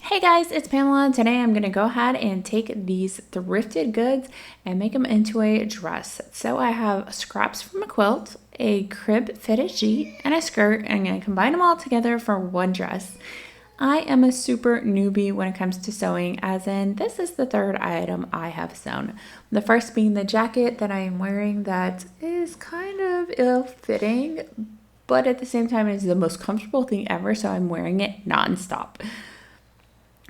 Hey guys, it's Pamela, and today I'm going to go ahead and take these thrifted goods and make them into a dress. So I have scraps from a quilt, a crib fitted sheet, and a skirt, and I'm going to combine them all together for one dress. I am a super newbie when it comes to sewing, as in this is the third item I have sewn. The first being the jacket that I am wearing that is kind of ill-fitting, but at the same time is the most comfortable thing ever, so I'm wearing it non-stop.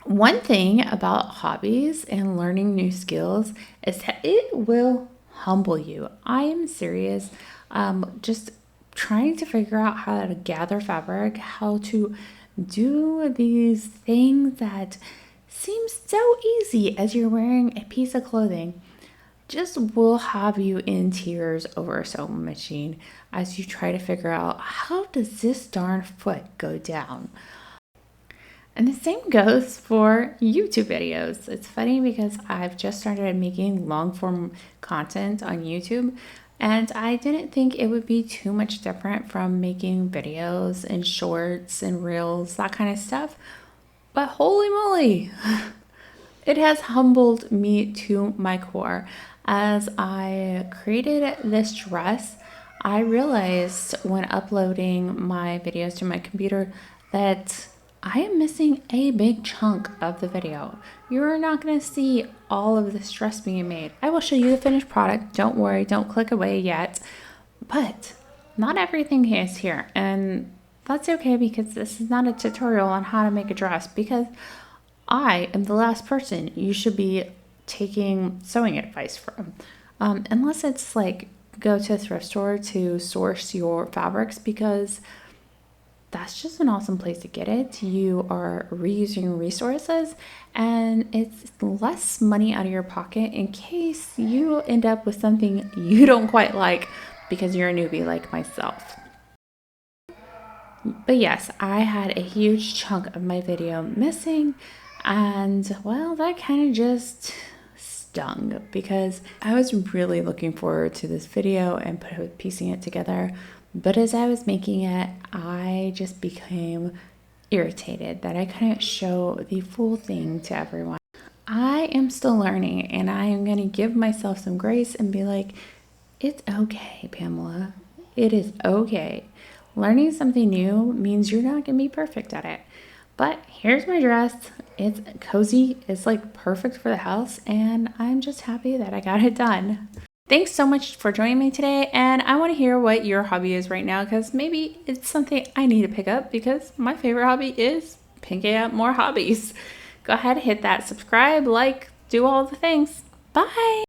One thing about hobbies and learning new skills is that it will humble you. I am serious. Just trying to figure out how to gather fabric, how to do these things that seem so easy as you're wearing a piece of clothing just will have you in tears over a sewing machine as you try to figure out, how does this darn foot go down? And the same goes for YouTube videos. It's funny because I've just started making long form content on YouTube, and I didn't think it would be too much different from making videos and shorts and reels, that kind of stuff. But holy moly, it has humbled me to my core. As I created this dress, I realized when uploading my videos to my computer that I am missing a big chunk of the video. You're not going to see all of this dress being made. I will show you the finished product. Don't worry, don't click away yet. But not everything is here. And that's okay, because this is not a tutorial on how to make a dress, because I am the last person you should be taking sewing advice from. Unless it's like go to a thrift store to source your fabrics, because that's just an awesome place to get it. You are reusing resources, and it's less money out of your pocket in case you end up with something you don't quite like because you're a newbie like myself. But yes, I had a huge chunk of my video missing, and well, that kind of just stung because I was really looking forward to this video and piecing it together. But as I was making it, I just became irritated that I couldn't show the full thing to everyone. I am still learning, and I am going to give myself some grace and be like, it's okay, Pamela. It is okay. Learning something new means you're not going to be perfect at it. But here's my dress. It's cozy. It's like perfect for the house, and I'm just happy that I got it done. Thanks so much for joining me today, and I want to hear what your hobby is right now, because maybe it's something I need to pick up, because my favorite hobby is picking up more hobbies. Go ahead, hit that subscribe, like, do all the things. Bye!